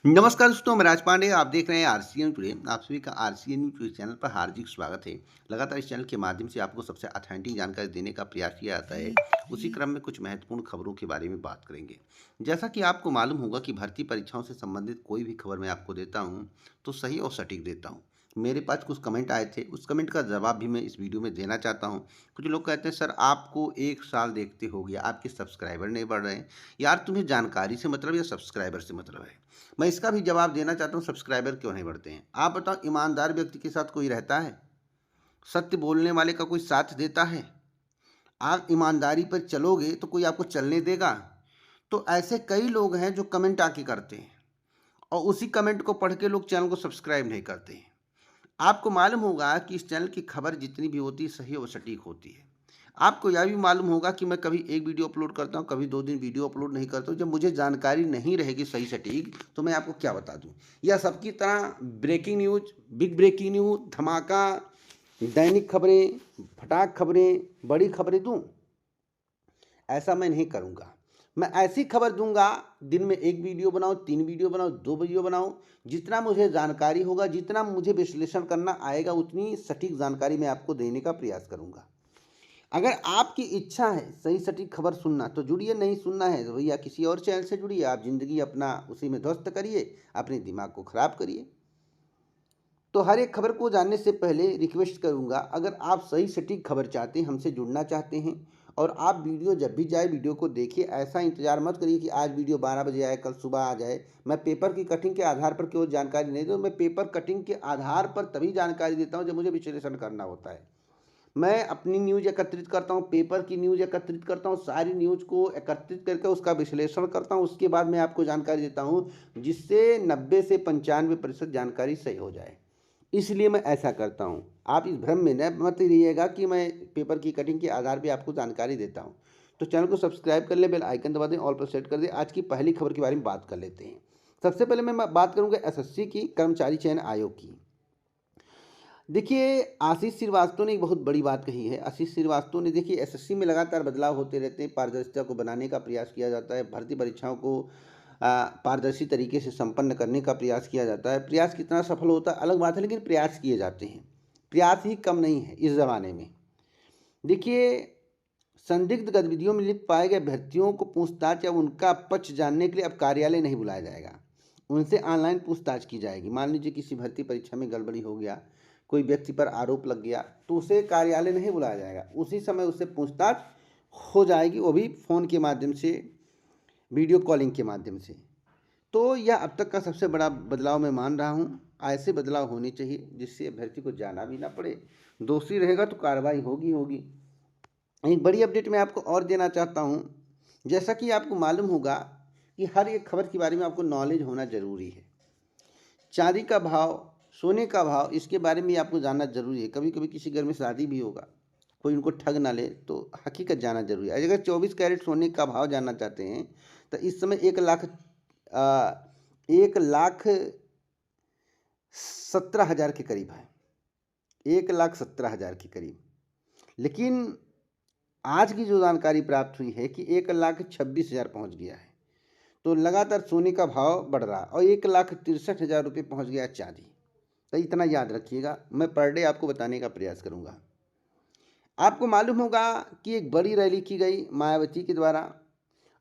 नमस्कार दोस्तों, मैं राज पांडे। आप देख रहे हैं आरसीएन टुडे। आप सभी का आरसीएन न्यूज़ चैनल पर हार्दिक स्वागत है। लगातार इस चैनल के माध्यम से आपको सबसे ऑथेंटिक जानकारी देने का प्रयास किया जाता है। उसी क्रम में कुछ महत्वपूर्ण खबरों के बारे में बात करेंगे। जैसा कि आपको मालूम होगा कि भर्ती परीक्षाओं से संबंधित कोई भी खबर मैं आपको देता हूँ तो सही और सटीक देता हूँ। मेरे पास कुछ कमेंट आए थे, उस कमेंट का जवाब भी मैं इस वीडियो में देना चाहता हूँ। कुछ लोग कहते हैं, सर आपको 1 साल देखते हो गया, आपके सब्सक्राइबर नहीं बढ़ रहे हैं। यार, तुम्हें जानकारी से मतलब या सब्सक्राइबर से मतलब है? मैं इसका भी जवाब देना चाहता हूँ, सब्सक्राइबर क्यों नहीं बढ़ते हैं? आप बताओ, ईमानदार व्यक्ति के साथ कोई रहता है? सत्य बोलने वाले का कोई साथ देता है? आप ईमानदारी पर चलोगे तो कोई आपको चलने देगा? तो ऐसे कई लोग हैं जो कमेंट आके करते हैं और उसी कमेंट को पढ़ के लोग चैनल को सब्सक्राइब नहीं करते हैं। आपको मालूम होगा कि इस चैनल की खबर जितनी भी होती है सही और सटीक होती है। आपको यह भी मालूम होगा कि मैं कभी एक वीडियो अपलोड करता हूँ, कभी 2 दिन वीडियो अपलोड नहीं करता हूँ। जब मुझे जानकारी नहीं रहेगी सही सटीक तो मैं आपको क्या बता दूँ? या सबकी तरह breaking news, big breaking news, धमाका, दैनिक खबरें, फटाक खबरें, बड़ी खबरें दूँ? ऐसा मैं नहीं करूँगा। मैं ऐसी खबर दूँगा, दिन में 1 वीडियो बनाऊँ, 3 वीडियो बनाऊँ, 2 वीडियो बनाऊँ, जितना मुझे जानकारी होगा, जितना मुझे विश्लेषण करना आएगा, उतनी सटीक जानकारी मैं आपको देने का प्रयास करूँगा। अगर आपकी इच्छा है सही सटीक खबर सुनना तो जुड़िए, नहीं सुनना है तो भैया किसी और चैनल से जुड़िए। आप ज़िंदगी अपना उसी में ध्वस्त करिए, अपने दिमाग को ख़राब करिए। तो हर एक खबर को जानने से पहले रिक्वेस्ट करूंगा, अगर आप सही सटीक खबर चाहते हैं, हमसे जुड़ना चाहते हैं और आप वीडियो जब भी जाए वीडियो को देखिए। ऐसा इंतजार मत करिए कि आज वीडियो 12 बजे आए, कल सुबह आ जाए। मैं पेपर की कटिंग के आधार पर केवल जानकारी नहीं दूँ, मैं पेपर कटिंग के आधार पर तभी जानकारी देता हूँ जब मुझे विश्लेषण करना होता है। मैं अपनी न्यूज़ एकत्रित करता हूँ, पेपर की न्यूज़ एकत्रित करता हूँ, सारी न्यूज़ को एकत्रित करके उसका विश्लेषण करता हूँ, उसके बाद मैं आपको जानकारी देता हूँ, जिससे 90 से 95% जानकारी सही हो जाए। इसलिए मैं ऐसा करता हूँ। आप इस भ्रम में न मत रहिएगा कि मैं पेपर की कटिंग के आधार पे आपको जानकारी देता हूँ। तो चैनल को सब्सक्राइब कर लें, बेल आइकन दबा दें, ऑल पर सेट कर दें। आज की पहली खबर के बारे में बात कर लेते हैं। सबसे पहले मैं बात करूँगा एसएससी की, कर्मचारी चयन आयोग की। देखिए, आशीष श्रीवास्तव ने एक बहुत बड़ी बात कही है। आशीष श्रीवास्तव ने, देखिए, एसएससी में लगातार बदलाव होते रहते हैं, पारदर्शिता को बनाने का प्रयास किया जाता है, भर्ती परीक्षाओं को पारदर्शी तरीके से संपन्न करने का प्रयास किया जाता है। प्रयास कितना सफल होता है अलग बात है, लेकिन प्रयास किए जाते हैं। प्रयास ही कम नहीं है इस ज़माने में। देखिए, संदिग्ध गतिविधियों में लिप्त पाए गए अभ्यर्थियों को पूछताछ या उनका पक्ष जानने के लिए अब कार्यालय नहीं बुलाया जाएगा। उनसे ऑनलाइन पूछताछ की जाएगी। मान लीजिए किसी भर्ती परीक्षा में गड़बड़ी हो गया, कोई व्यक्ति पर आरोप लग गया, तो उसे कार्यालय नहीं बुलाया जाएगा, उसी समय उससे पूछताछ हो जाएगी, वो भी फ़ोन के माध्यम से, वीडियो कॉलिंग के माध्यम से। तो यह अब तक का सबसे बड़ा बदलाव मैं मान रहा हूँ। ऐसे बदलाव होने चाहिए जिससे अभ्यर्थी को जाना भी ना पड़े। दोषी रहेगा तो कार्रवाई होगी होगी। एक बड़ी अपडेट मैं आपको और देना चाहता हूँ। जैसा कि आपको मालूम होगा कि हर एक खबर के बारे में आपको नॉलेज होना ज़रूरी है। चांदी का भाव, सोने का भाव, इसके बारे में आपको जानना ज़रूरी है। कभी कभी किसी घर में शादी भी होगा, कोई उनको ठग ना ले, तो हकीकत जानना जरूरी है। अगर 24 कैरेट सोने का भाव जानना चाहते हैं तो इस समय 1,17,000 के करीब है। 1,17,000 के करीब। लेकिन आज की जो जानकारी प्राप्त हुई है कि 1,26,000 पहुँच गया है। तो लगातार सोने का भाव बढ़ रहा है और 1,63,000 रुपये पहुँच गया चांदी। तो इतना याद रखिएगा, मैं पर डे आपको बताने का प्रयास करूँगा। आपको मालूम होगा कि एक बड़ी रैली की गई मायावती के द्वारा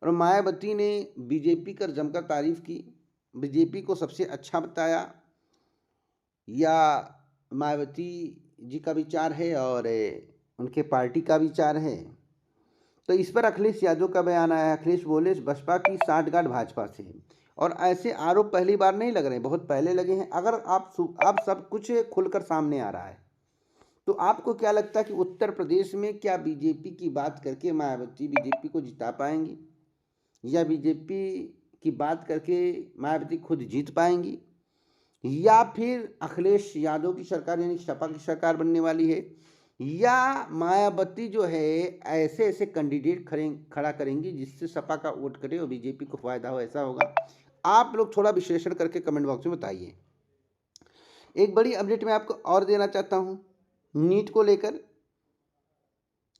और मायावती ने बीजेपी का जमकर तारीफ की, बीजेपी को सबसे अच्छा बताया। या मायावती जी का विचार है और उनके पार्टी का विचार है। तो इस पर अखिलेश यादव का बयान आया है। अखिलेश बोले बसपा की साठगांठ भाजपा से है। और ऐसे आरोप पहली बार नहीं लग रहे हैं, बहुत पहले लगे हैं। अगर आप सब कुछ खुलकर सामने आ रहा है तो आपको क्या लगता है कि उत्तर प्रदेश में क्या बीजेपी की बात करके मायावती बीजेपी को जिता पाएंगी, या बीजेपी की बात करके मायावती खुद जीत पाएंगी, या फिर अखिलेश यादव की सरकार यानी सपा की सरकार बनने वाली है, या मायावती जो है ऐसे ऐसे कैंडिडेट खड़ा करेंगी जिससे सपा का वोट कटे और बीजेपी को फायदा हो? ऐसा होगा। आप लोग थोड़ा विश्लेषण करके कमेंट बॉक्स में बताइए। एक बड़ी अपडेट मैं आपको और देना चाहता हूं नीट को लेकर।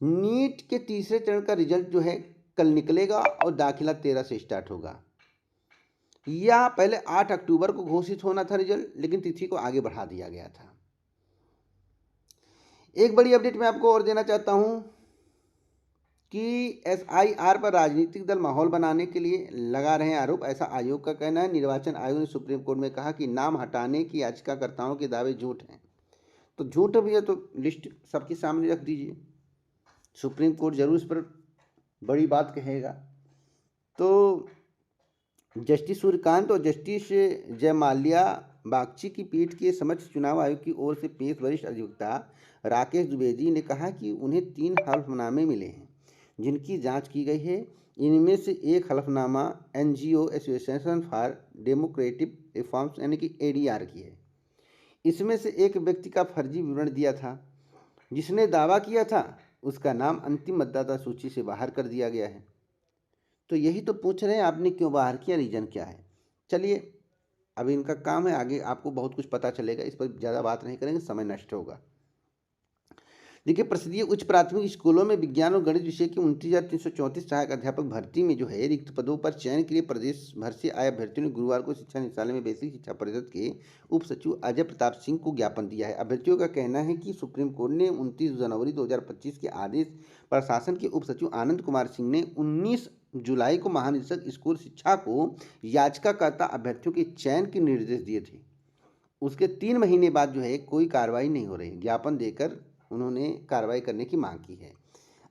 नीट के तीसरे चरण का रिजल्ट जो है कल निकलेगा और दाखिला 13 से स्टार्ट होगा। या पहले 8 अक्टूबर को घोषित होना था रिजल्ट, लेकिन तिथि को आगे बढ़ा दिया गया था। एक बड़ी अपडेट मैं आपको और देना चाहता हूं कि एसआईआर पर राजनीतिक दल माहौल बनाने के लिए लगा रहे हैं आरोप, ऐसा आयोग का कहना है। निर्वाचन आयोग ने सुप्रीम कोर्ट में कहा कि नाम हटाने की याचिकाकर्ताओं के दावे झूठ हैं। तो झूठ है भैया, तो लिस्ट सबके सामने रख दीजिए, सुप्रीम कोर्ट जरूर इस पर बड़ी बात कहेगा। तो जस्टिस सूर्यकांत और जस्टिस जयमाल्या बागची की पीठ के समक्ष चुनाव आयोग की ओर से पेश वरिष्ठ अधिवक्ता राकेश द्विवेदी ने कहा कि उन्हें 3 हल्फनामे मिले हैं जिनकी जांच की गई है। इनमें से एक हल्फनामा NGO association for democratic reforms यानी कि एडीआर की है। इसमें से एक व्यक्ति का फर्जी विवरण दिया था। जिसने दावा किया था उसका नाम अंतिम मतदाता सूची से बाहर कर दिया गया है। तो यही तो पूछ रहे हैं, आपने क्यों बाहर किया, रीजन क्या है। चलिए, अब इनका काम है, आगे आपको बहुत कुछ पता चलेगा, इस पर ज़्यादा बात नहीं करेंगे, समय नष्ट होगा। देखिए, प्रसिद्धीय उच्च प्राथमिक स्कूलों में विज्ञान और गणित विषय की 29,334 सहायक अध्यापक भर्ती में जो है रिक्त पदों पर चयन के लिए प्रदेश भर से आए अभ्यर्थियों ने गुरुवार को शिक्षा निदेशालय में बेसिक शिक्षा परिषद के उप सचिव अजय प्रताप सिंह को ज्ञापन दिया है। अभ्यर्थियों का कहना है कि सुप्रीम कोर्ट ने 29 जनवरी 2025 के आदेश प्रशासन के उप सचिव आनंद कुमार सिंह ने 19 जुलाई को महानिदेशक स्कूल शिक्षा को याचिकाकर्ता अभ्यर्थियों के चयन के निर्देश दिए थे। उसके 3 महीने बाद जो है कोई कार्रवाई नहीं हो रही। ज्ञापन देकर उन्होंने कार्रवाई करने की मांग की है।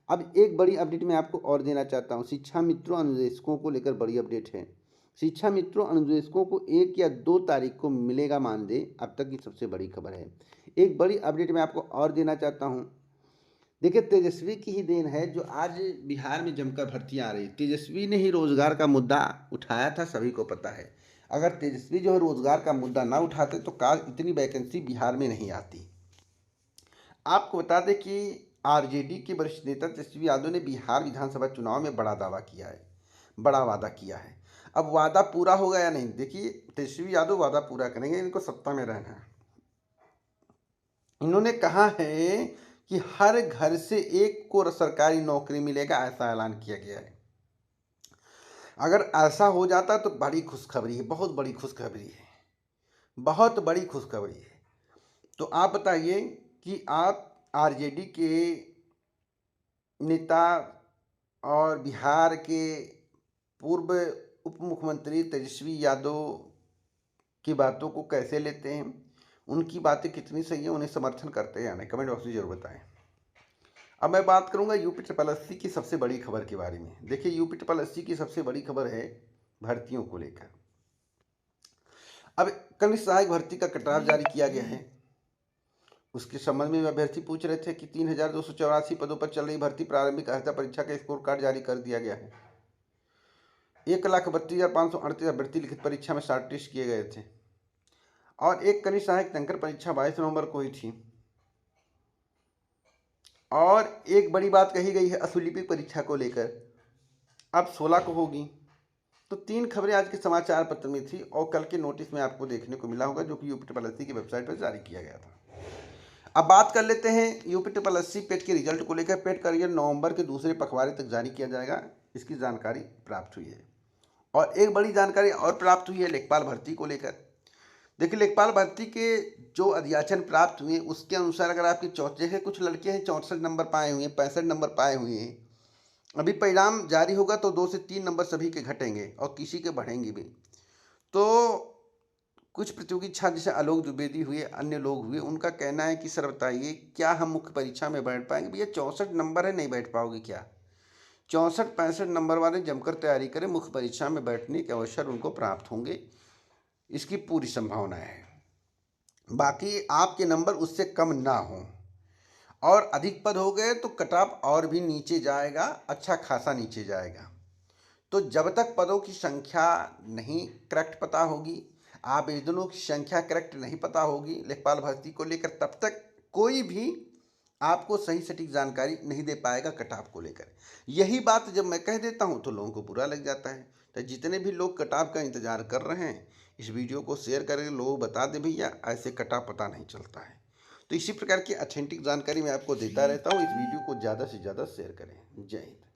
अब एक बड़ी अपडेट मैं आपको और देना चाहता हूँ। शिक्षा मित्रों अनुदेशकों को लेकर बड़ी अपडेट है। शिक्षा मित्रों अनुदेशकों को 1 या 2 तारीख को मिलेगा मानदेय, अब तक की सबसे बड़ी खबर है। एक बड़ी अपडेट मैं आपको और देना चाहता हूँ। देखिए, तेजस्वी की ही देन है जो आज बिहार में जमकर भर्तियाँ आ रही। तेजस्वी ने ही रोजगार का मुद्दा उठाया था, सभी को पता है। अगर तेजस्वी जो है रोजगार का मुद्दा ना उठाते तो काश इतनी वैकेंसी बिहार में नहीं आती। आपको बता दें कि आरजेडी के वरिष्ठ नेता तेजस्वी यादव ने बिहार विधानसभा चुनाव में बड़ा दावा किया है, बड़ा वादा किया है। अब वादा पूरा होगा या नहीं, देखिए तेजस्वी यादव वादा पूरा करेंगे, इनको सत्ता में रहना है। इन्होंने कहा है कि हर घर से एक को सरकारी नौकरी मिलेगा, ऐसा ऐलान किया गया है। अगर ऐसा हो जाता तो बड़ी खुशखबरी है, बहुत बड़ी खुशखबरी है, बहुत बड़ी खुशखबरी है। तो आप बताइए कि आप आरजेडी के नेता और बिहार के पूर्व उप मुख्यमंत्री तेजस्वी यादव की बातों को कैसे लेते हैं, उनकी बातें कितनी सही है, उन्हें समर्थन करते हैं या नहीं, कमेंट बॉक्स में जरूर बताएं। अब मैं बात करूंगा यूपी ट्रिपल एससी की सबसे बड़ी खबर के बारे में। देखिए, यूपी ट्रिपल एससी की सबसे बड़ी खबर है भर्तियों को लेकर। अब कनिष्ठ सहायक भर्ती का कटऑफ जारी किया गया है। उसके संबंध में अभ्यर्थी पूछ रहे थे कि 3,284 पदों पर चल रही भर्ती प्रारंभिक अर्हता परीक्षा का स्कोर कार्ड जारी कर दिया गया है। 1,32,538 अभ्यर्थी लिखित परीक्षा में शॉर्टलिस्ट किए गए थे और एक कनिष्ठ सहायक टंकर परीक्षा 22 नवंबर को ही थी। और एक बड़ी बात कही गई है असुलिपि परीक्षा को लेकर, अब 16 को होगी। तो 3 खबरें आज के समाचार पत्र में थी और कल के नोटिस में आपको देखने को मिला होगा, जो कि यूपी ट्रिपल एससी की वेबसाइट पर जारी किया गया था। अब बात कर लेते हैं यूपी ट्रिपल एससी पेट के रिजल्ट को लेकर। पेट का रिजल्ट नवंबर के दूसरे पखवाड़े तक जारी किया जाएगा, इसकी जानकारी प्राप्त हुई है। और एक बड़ी जानकारी और प्राप्त हुई है लेखपाल भर्ती को लेकर। देखिए, लेखपाल भर्ती के जो अध्याचन प्राप्त हुए उसके अनुसार अगर आपकी जगह कुछ लड़के हैं 64 नंबर पाए हुए हैं, 65 नंबर पाए हुए हैं। अभी परिणाम जारी होगा तो 2 से 3 नंबर सभी के घटेंगे और किसी के बढ़ेंगे भी। तो कुछ प्रतियोगी छात्र जैसे आलोक द्विवेदी हुए, अन्य लोग हुए, उनका कहना है कि सर बताइए क्या हम मुख्य परीक्षा में बैठ पाएंगे। भैया 64 नंबर है, नहीं बैठ पाओगे क्या। 64-65 नंबर वाले जमकर तैयारी करें, मुख्य परीक्षा में बैठने के अवसर उनको प्राप्त होंगे, इसकी पूरी संभावना है। बाकी आपके नंबर उससे कम ना हो और अधिक पद हो गए तो कट ऑफ और भी नीचे जाएगा, अच्छा खासा नीचे जाएगा। तो जब तक पदों की संख्या नहीं करेक्ट पता होगी, आवेदनों की संख्या करेक्ट नहीं पता होगी लेखपाल भर्ती को लेकर, तब तक कोई भी आपको सही सटीक जानकारी नहीं दे पाएगा कट ऑफ को लेकर। यही बात जब मैं कह देता हूं तो लोगों को बुरा लग जाता है। तो जितने भी लोग कट ऑफ का इंतजार कर रहे हैं, इस वीडियो को शेयर करके लोगों को बता दें भैया ऐसे कट ऑफ पता नहीं चलता है। तो इसी प्रकार की ऑथेंटिक जानकारी मैं आपको देता रहता हूँ। इस वीडियो को ज़्यादा से ज़्यादा शेयर करें। जय हिंद।